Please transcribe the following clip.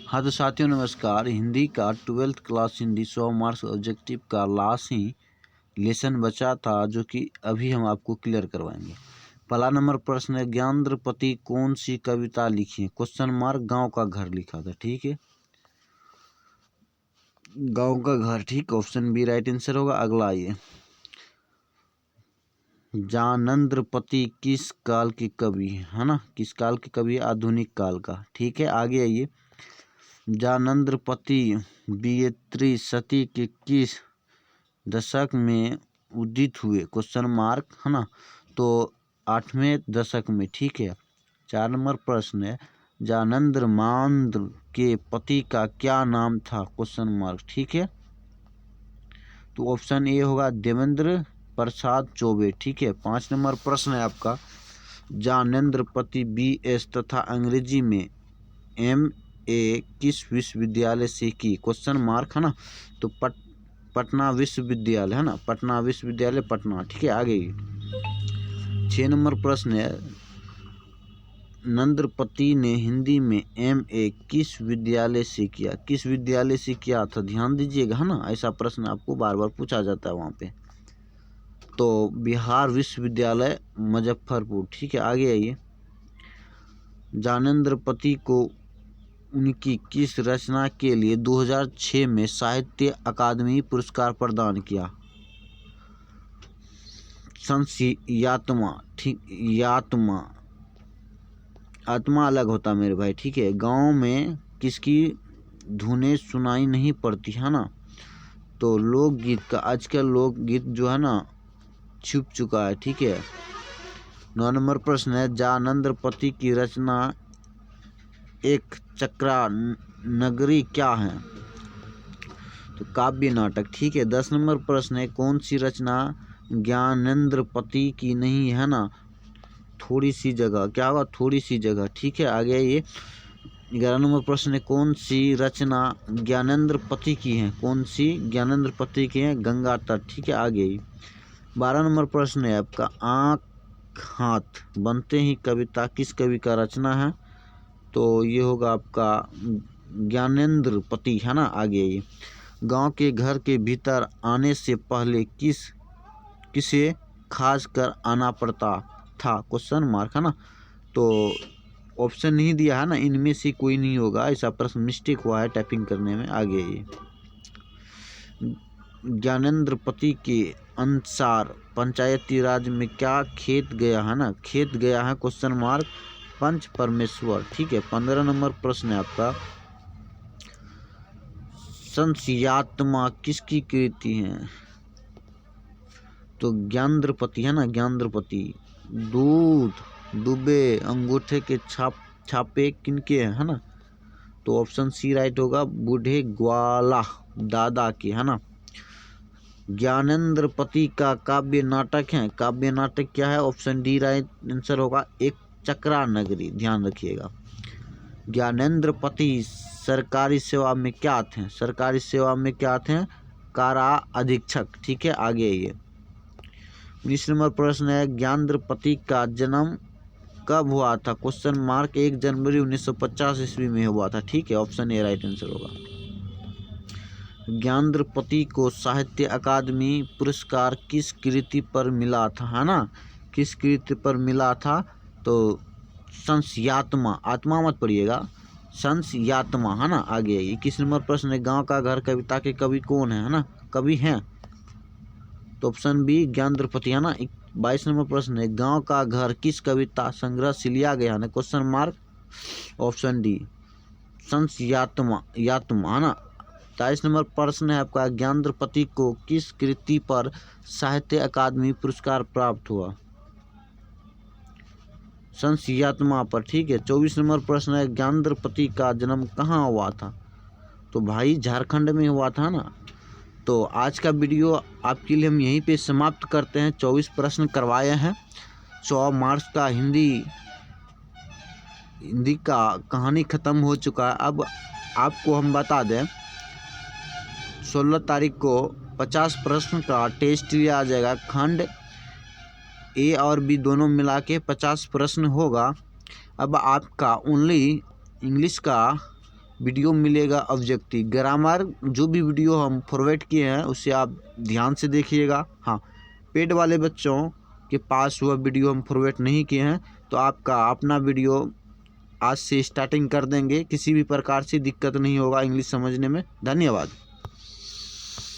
हाँ तो साथियों नमस्कार। हिंदी का 12th class Hindi 100 marks objective का लास्ट ही लेसन बचा था, जो कि अभी हम आपको क्लियर करवाएंगे। पहला नंबर प्रश्न है, ज्ञानद्रपति कौन सी कविता लिखी है? क्वेश्चन मार्क, गांव का घर लिखा था। ठीक है, गांव का घर, ठीक। ऑप्शन बी राइट आंसर होगा। अगला आइए, ज्ञानेंद्रपति किस काल के कवि है ना? किस काल के कवि? आधुनिक काल का। ठीक है, आगे आइए, ज्ञानेंद्रपति 12वीं सदी के किस दशक में उदित हुए? क्वेश्चन मार्क है ना, तो 8वें दशक में। ठीक है, 4 नंबर प्रश्न है, ज्ञानेंद्र के पति का क्या नाम था? Question mark. ठीक है, तो ऑप्शन ए होगा देवेंद्र प्रसाद चौबे। ठीक है, 5 नंबर प्रश्न है आपका, ज्ञानेंद्रपति BS तथा अंग्रेजी में MA किस विश्वविद्यालय से की? क्वेश्चन मार्क है ना, तो पटना विश्वविद्यालय है ना, पटना विश्वविद्यालय पटना। ठीक है, आगे 6 नंबर प्रश्न है, नंद्रपति ने हिंदी में MA किस विद्यालय से किया? किस विद्यालय से किया था? ध्यान दीजिएगा है ना, ऐसा प्रश्न आपको बार बार पूछा जाता है वहाँ पे। तो बिहार विश्वविद्यालय मुजफ्फरपुर। ठीक है, आगे आइए, ज्ञानेंद्रपति को उनकी किस रचना के लिए 2006 में साहित्य अकादमी पुरस्कार प्रदान किया? संस्यात्मा। ठीक, यात्मा, आत्मा अलग होता मेरे भाई। ठीक है, गांव में किसकी धुनें सुनाई नहीं पड़ती है ना, तो लोकगीत का। आजकल लोकगीत जो है ना छुप चुका है। ठीक है, 9 नंबर प्रश्न है, ज्ञानेंद्रपति की रचना एक चक्रा नगरी क्या है? तो काव्य नाटक। ठीक है, 10 नंबर प्रश्न है, कौन सी रचना ज्ञानेंद्रपति की नहीं है ना? थोड़ी सी जगह। क्या होगा? थोड़ी सी जगह। ठीक है, आगे ये 11 नंबर प्रश्न है, कौन सी रचना ज्ञानेंद्रपति की है? कौन सी ज्ञानेंद्रपति की है? गंगा तट। ठीक है, आगे 12 नंबर प्रश्न है आपका, आँख हाथ बनते ही कविता किस कवि का रचना है? तो ये होगा आपका ज्ञानेंद्रपति है ना। आगे ये गांव के घर के भीतर आने से पहले किसे खास कर आना पड़ता था? क्वेश्चन मार्क है ना, तो ऑप्शन नहीं दिया है ना, इनमें से कोई नहीं होगा, ऐसा प्रश्न मिस्टेक हुआ है टाइपिंग करने में। आगे ये ज्ञानेंद्रपति के अनुसार पंचायती राज में क्या खेत गया है ना? खेत गया है क्वेश्चन मार्क पंच परमेश्वर। ठीक है, 15 नंबर प्रश्न है आपका, संस्यात्मा किसकी कृति है? तो ज्ञानेंद्रपति है ना, ज्ञानेंद्रपति। दूध डूबे अंगूठे के छापे किनके है ना? तो ऑप्शन सी राइट होगा, बूढ़े ग्वाला दादा के है ना। ज्ञानेंद्रपति का काव्य नाटक है, काव्य नाटक क्या है? ऑप्शन डी राइट आंसर होगा, एक चक्रा नगरी। ध्यान रखिएगा, ज्ञानेंद्रपति सरकारी सेवा में क्या थे? सरकारी सेवा में क्या थे? कारा अधीक्षक। ठीक है, आगे ये 19 नंबर प्रश्न है, ज्ञानेंद्रपति का जन्म कब हुआ था? क्वेश्चन मार्क 1 जनवरी 1950 ईस्वी में हुआ था। ठीक है, ऑप्शन ए राइट आंसर होगा। ज्ञानेंद्रपति को साहित्य अकादमी पुरस्कार किस कृति पर मिला था है ना? किस कृति पर मिला था? तो संस्यात्मा, आत्मा मत पढ़िएगा, संस्यात्मा है ना। आगे 21 नंबर प्रश्न है, गांव का घर कविता के कवि कौन है ना? कवि हैं, तो ऑप्शन बी ज्ञानेंद्रपति है ना। 22 नंबर प्रश्न है, गांव का घर किस कविता संग्रह से लिया गया है? क्वेश्चन मार्क ऑप्शन डी संस्यात्मा है ना। 23 नंबर प्रश्न है आपका, ज्ञानेंद्रपति को किस कृति पर साहित्य अकादमी पुरस्कार प्राप्त हुआ? संस्यात्मा पर। ठीक है, 24 नंबर प्रश्न है, ज्ञानेंद्रपति का जन्म कहाँ हुआ था? तो भाई झारखंड में हुआ था ना। तो आज का वीडियो आपके लिए हम यहीं पे समाप्त करते हैं। 24 प्रश्न करवाए हैं, 100 मार्क्स का हिंदी का कहानी ख़त्म हो चुका है। अब आपको हम बता दें, 16 तारीख को 50 प्रश्न का टेस्ट लिया जाएगा। खंड ए और बी दोनों मिला के 50 प्रश्न होगा। अब आपका ओनली इंग्लिश का वीडियो मिलेगा ऑब्जेक्टिव। ग्रामर जो भी वीडियो हम फॉरवर्ड किए हैं उसे आप ध्यान से देखिएगा। हाँ, पेड वाले बच्चों के पास वह वीडियो हम फॉरवर्ड नहीं किए हैं तो आपका अपना वीडियो आज से स्टार्टिंग कर देंगे, किसी भी प्रकार से दिक्कत नहीं होगा इंग्लिश समझने में। धन्यवाद।